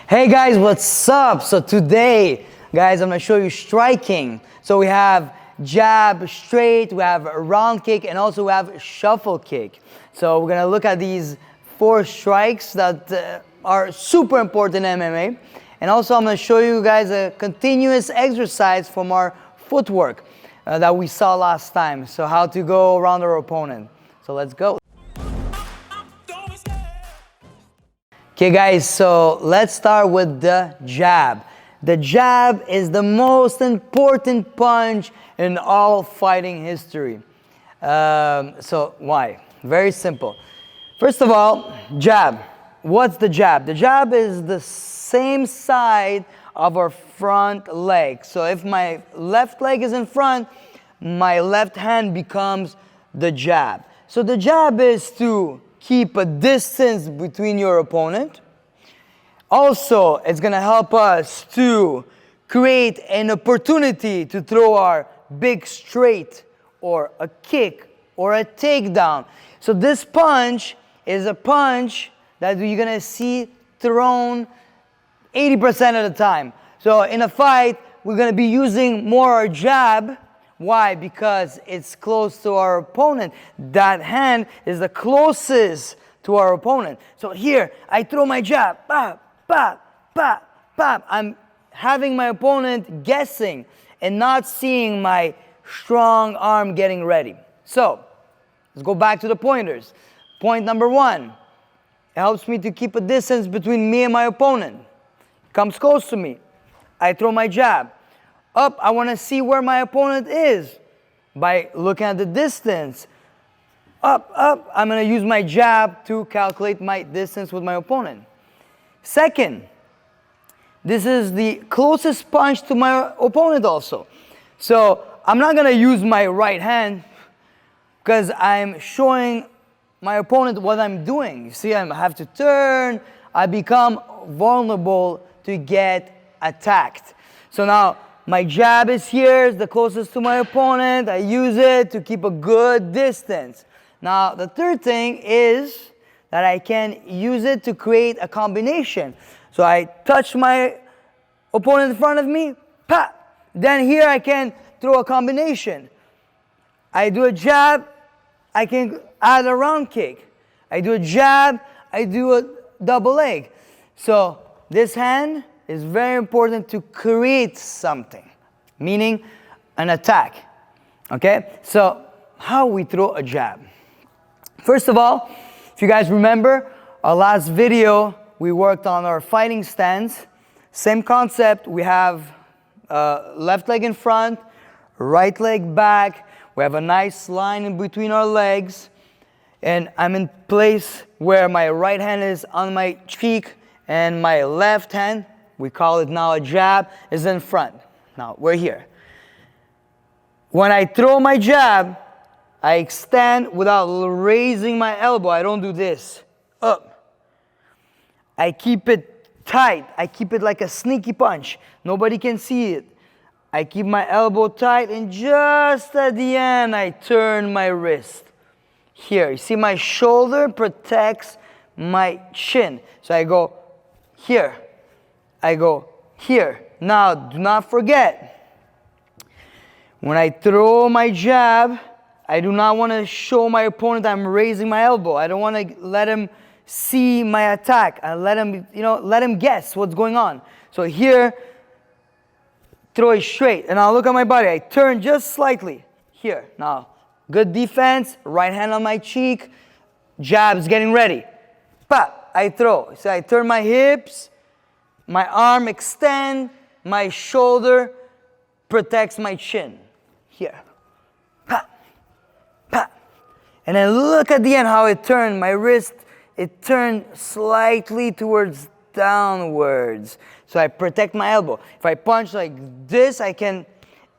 Hey guys, what's up? So today, guys, I'm gonna show you striking. So we have jab, straight, we have a round kick, and also we have shuffle kick. So we're gonna look at these 4 strikes that are super important in MMA. And also I'm gonna show you guys a continuous exercise from our footwork that we saw last time. So how to go around our opponent. So let's go. Okay guys, so let's start with the jab. The jab is the most important punch in all fighting history. So why? Very simple. First of all, jab. What's the jab? The jab is the same side of our front leg. So if my left leg is in front, my left hand becomes the jab. So the jab is to keep a distance between your opponent. Also, it's going to help us to create an opportunity to throw our big straight or a kick or a takedown. So this punch is a punch that you're going to see thrown 80% of the time. So in a fight, we're going to be using more our jab. Why? Because it's close to our opponent. That hand is the closest to our opponent. So here, I throw my jab. Bop, bop, bop, bop. I'm having my opponent guessing and not seeing my strong arm getting ready. So, let's go back to the pointers. Point number 1. It helps me to keep a distance between me and my opponent. Comes close to me. I throw my jab. Up, I want to see where my opponent is by looking at the distance. Up, up, I'm going to use my jab to calculate my distance with my opponent. Second, this is the closest punch to my opponent also. So I'm not going to use my right hand because I'm showing my opponent what I'm doing. You see, I have to turn. I become vulnerable to get attacked. So now, my jab is here, it's the closest to my opponent. I use it to keep a good distance. Now, the third thing is that I can use it to create a combination. So I touch my opponent in front of me, pa! Then here I can throw a combination. I do a jab, I can add a round kick. I do a jab, I do a double leg. So this hand is very important to create something, meaning an attack. Okay? So how we throw a jab? First of all, if you guys remember, our last video, we worked on our fighting stance. Same concept, we have left leg in front, right leg back. We have a nice line in between our legs. And I'm in place where my right hand is on my cheek and my left hand, we call it now a jab, is in front. Now, we're here. When I throw my jab, I extend without raising my elbow. I don't do this. Up. I keep it tight. I keep it like a sneaky punch. Nobody can see it. I keep my elbow tight, and just at the end, I turn my wrist. Here, you see my shoulder protects my chin. So I go here. I go here. Now, do not forget, when I throw my jab, I do not want to show my opponent I'm raising my elbow. I don't want to let him see my attack. I let him, let him guess what's going on. So here, throw it straight. And now look at my body. I turn just slightly. Here. Now, good defense. Right hand on my cheek. Jab's getting ready. Pa! I throw. So I turn my hips. My arm extend, my shoulder protects my chin. Here. Pa, pa. And then look at the end how it turned. My wrist, it turned slightly towards downwards. So I protect my elbow. If I punch like this, I can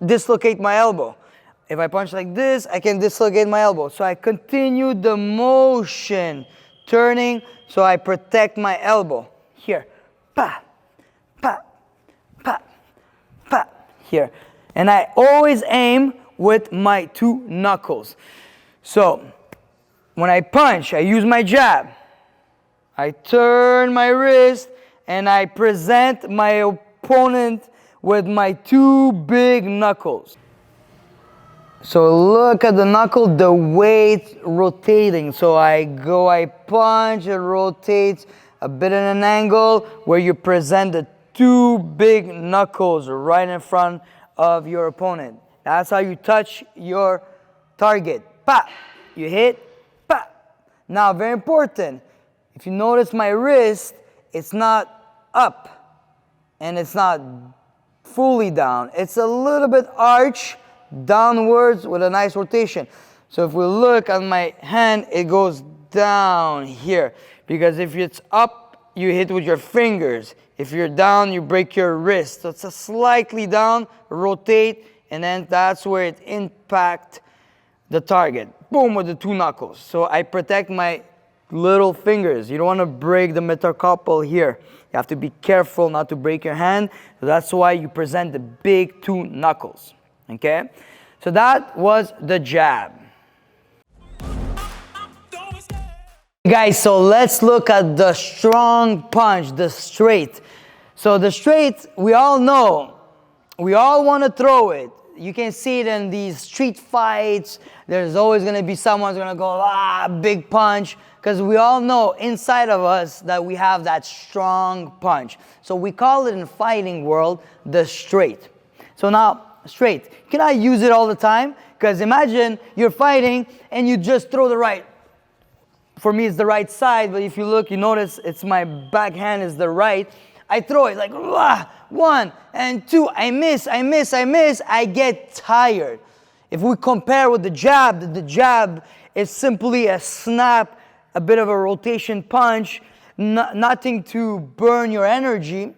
dislocate my elbow. If I punch like this, I can dislocate my elbow. So I continue the motion, turning, so I protect my elbow. Here. Pa. Pa, pa, pa, here. And I always aim with my 2 knuckles. So, when I punch, I use my jab. I turn my wrist and I present my opponent with my two big knuckles. So look at the knuckle, the weight rotating. So I punch, it rotates a bit in an angle where you present the two big knuckles right in front of your opponent. That's how you touch your target. Pa! You hit, pa! Now, very important, if you notice my wrist, it's not up and it's not fully down. It's a little bit arched downwards with a nice rotation. So if we look at my hand, it goes down here, because if it's up, you hit with your fingers. If you're down, you break your wrist. So it's a slightly down, rotate, and then that's where it impacts the target. Boom, with the two knuckles. So I protect my little fingers. You don't want to break the metacarpal here. You have to be careful not to break your hand. So that's why you present the big two knuckles. Okay? So that was the jab. Guys, so let's look at the strong punch, the straight. So the straight, we all know, we all want to throw it. You can see it in these street fights. There's always going to be someone who's going to go, big punch. Because we all know inside of us that we have that strong punch. So we call it in the fighting world the straight. So now, straight. You cannot use it all the time. Because imagine you're fighting and you just throw the right. For me, it's the right side, but if you look, you notice it's my backhand is the right. I throw it like, 1 and 2, I miss, I get tired. If we compare with the jab is simply a snap, a bit of a rotation punch, nothing to burn your energy.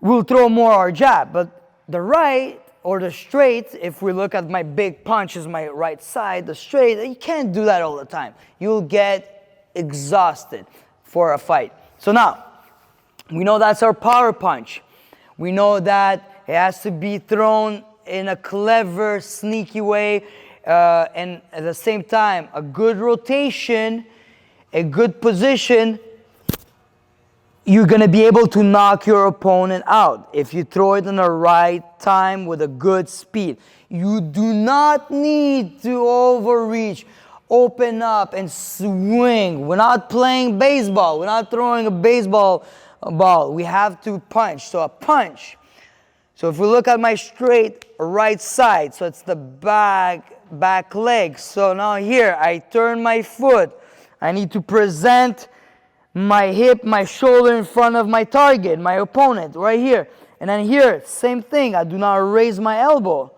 We'll throw more our jab, but the right or the straight, if we look at my big punch is my right side, the straight, you can't do that all the time. You'll get exhausted for a fight. So now, we know that's our power punch. We know that it has to be thrown in a clever, sneaky way, and at the same time, a good rotation, a good position, you're going to be able to knock your opponent out if you throw it in the right time with a good speed. You do not need to overreach, open up and swing. We're not playing baseball. We're not throwing a baseball ball. We have to punch. So a punch. So if we look at my straight right side, so it's the back leg. So now here, I turn my foot. I need to present my hip, my shoulder in front of my target, my opponent, right here. And then here, same thing. I do not raise my elbow.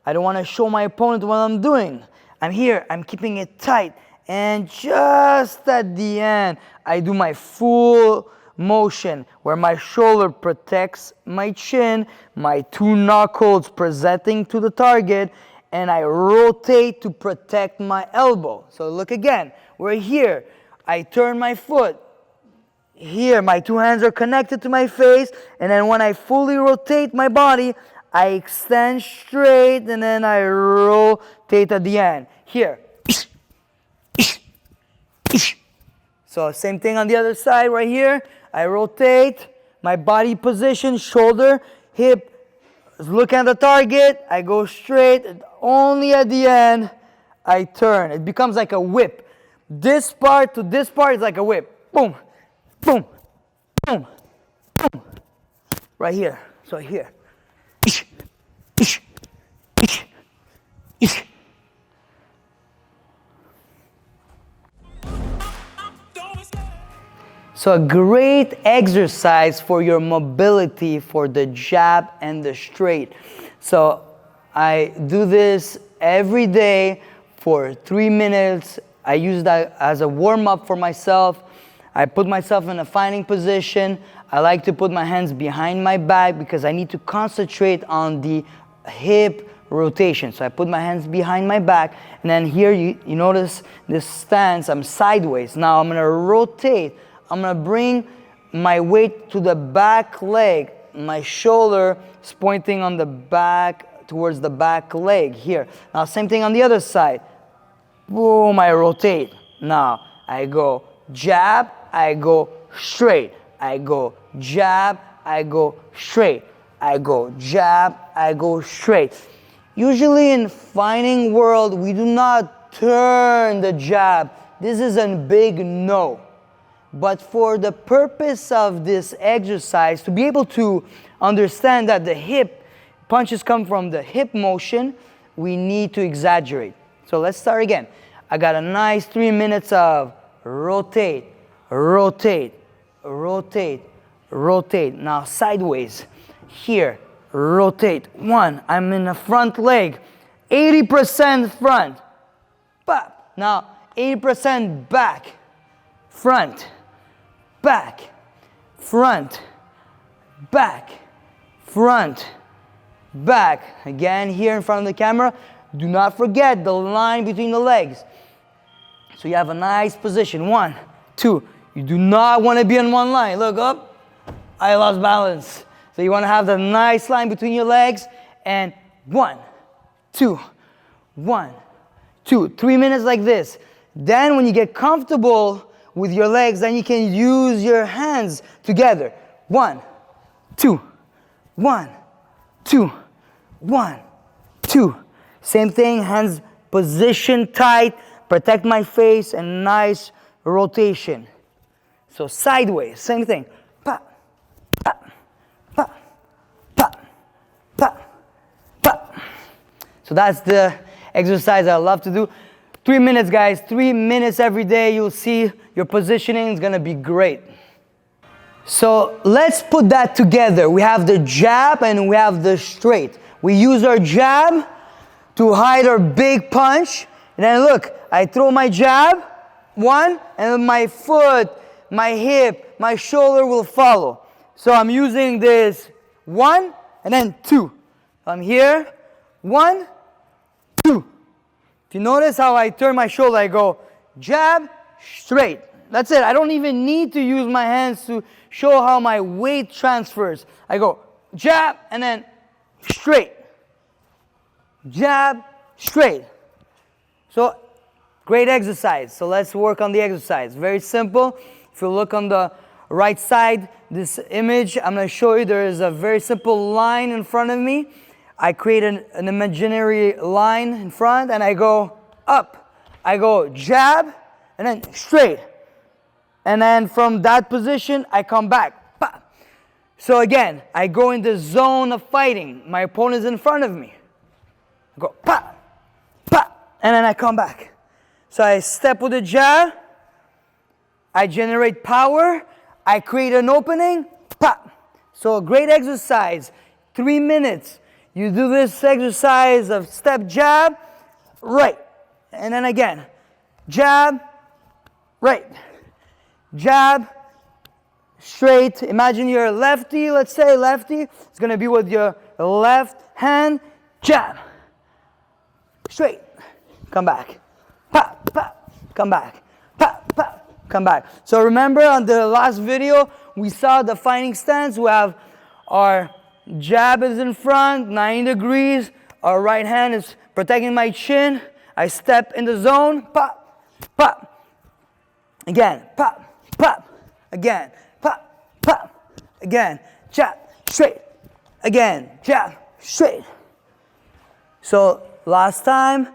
I don't want to show my opponent what I'm doing. I'm here. I'm keeping it tight. And just at the end, I do my full motion where my shoulder protects my chin, my two knuckles presenting to the target, and I rotate to protect my elbow. So look again. We're here. I turn my foot. Here, my two hands are connected to my face, and then when I fully rotate my body, I extend straight, and then I rotate at the end. Here. So same thing on the other side, right here. I rotate, my body position, shoulder, hip, look at the target, I go straight, and only at the end, I turn. It becomes like a whip. This part to this part is like a whip. Boom. Boom, boom, boom, right here. So here. So a great exercise for your mobility for the jab and the straight. So I do this every day for 3 minutes. I use that as a warm-up for myself. I put myself in a fighting position. I like to put my hands behind my back because I need to concentrate on the hip rotation. So I put my hands behind my back, and then here you notice this stance, I'm sideways. Now I'm gonna rotate. I'm gonna bring my weight to the back leg. My shoulder is pointing on the back, towards the back leg here. Now same thing on the other side. Boom, I rotate. Now I go jab, I go straight. I go jab, I go straight. I go jab, I go straight. Usually in fighting world, we do not turn the jab. This is a big no. But for the purpose of this exercise, to be able to understand that the hip punches come from the hip motion, we need to exaggerate. So let's start again. I got a nice 3 minutes of rotate, rotate, rotate, rotate. Now sideways. Here, rotate. 1, I'm in the front leg. 80% front. Pop. Now 80% back. Front. Back. Front. Back. Front. Back. Again, here in front of the camera. Do not forget the line between the legs. So you have a nice position. 1, 2. You do not want to be on one line. Look up. I lost balance. So you want to have the nice line between your legs. And 1, 2, 1, 2. 3 minutes like this. Then when you get comfortable with your legs, then you can use your hands together. 1, 2, 1, 2, 1, 2. Same thing, hands position tight, protect my face, and nice rotation. So sideways, same thing. Pop, pop, pop, pop, pop, pop. So that's the exercise I love to do. 3 minutes, guys. 3 minutes every day. You'll see your positioning is going to be great. So let's put that together. We have the jab and we have the straight. We use our jab to hide our big punch. And then look, I throw my jab, 1, and my foot, my hip, my shoulder will follow. So I'm using this 1 and then 2. I'm here, 1, 2. If you notice how I turn my shoulder, I go jab, straight. That's it. I don't even need to use my hands to show how my weight transfers. I go jab and then straight. Jab, straight. So great exercise. So let's work on the exercise. Very simple. If you look on the right side, this image, I'm going to show you there is a very simple line in front of me. I create an imaginary line in front and I go up. I go jab and then straight. And then from that position, I come back. Bah. So again, I go in the zone of fighting. My opponent is in front of me. I go pa, pa, and then I come back. So I step with the jab. I generate power. I create an opening. Pa. So a great exercise. 3 minutes. You do this exercise of step jab, right. And then again, jab, right. Jab, straight. Imagine you're a lefty, let's say lefty. It's going to be with your left hand, jab. Straight. Come back. Pop, pop. Come back. Pop, pop. Come back. So remember on the last video, we saw the fighting stance. We have our jab is in front, 90 degrees. Our right hand is protecting my chin. I step in the zone. Pop, pop. Again. Pop, pop. Again. Pop, pop. Again. Jab, straight. Again. Jab, straight. So last time,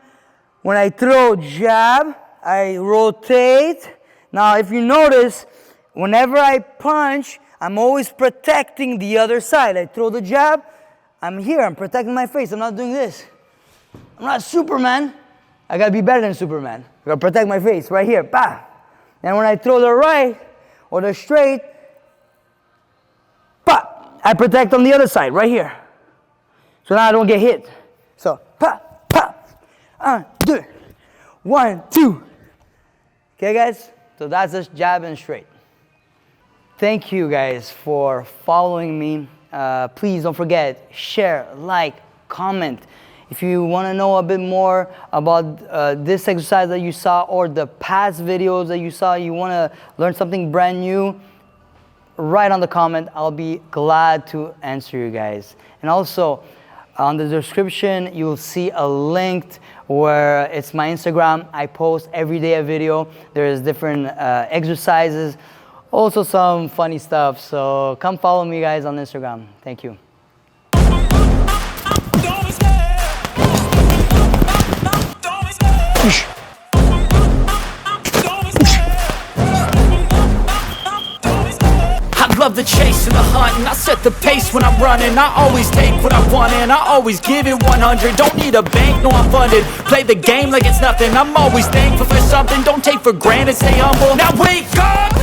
when I throw jab, I rotate. Now, if you notice, whenever I punch, I'm always protecting the other side. I throw the jab, I'm here, I'm protecting my face. I'm not doing this. I'm not Superman. I gotta be better than Superman. I gotta protect my face right here. Bah. And when I throw the right or the straight, bah, I protect on the other side, right here. So now I don't get hit. So, pa, pa, 1, 2, 1, 2. Okay, guys? So that's just jab and straight. Thank you, guys, for following me. Please don't forget, share, like, comment. If you want to know a bit more about this exercise that you saw or the past videos that you saw, you want to learn something brand new, write on the comment. I'll be glad to answer you guys. And also, on the description, you'll see a link where it's my Instagram. I post every day a video. There's different exercises also some funny stuff. So come follow me guys on Instagram. Thank you. Love the chase and the hunt, and I set the pace when I'm running. I always take what I want and I always give it 100. Don't need a bank, no I'm funded. Play the game like it's nothing. I'm always thankful for something. Don't take for granted, stay humble. Now wake up,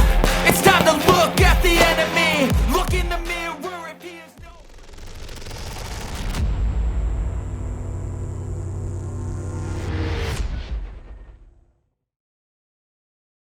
it's time to look out.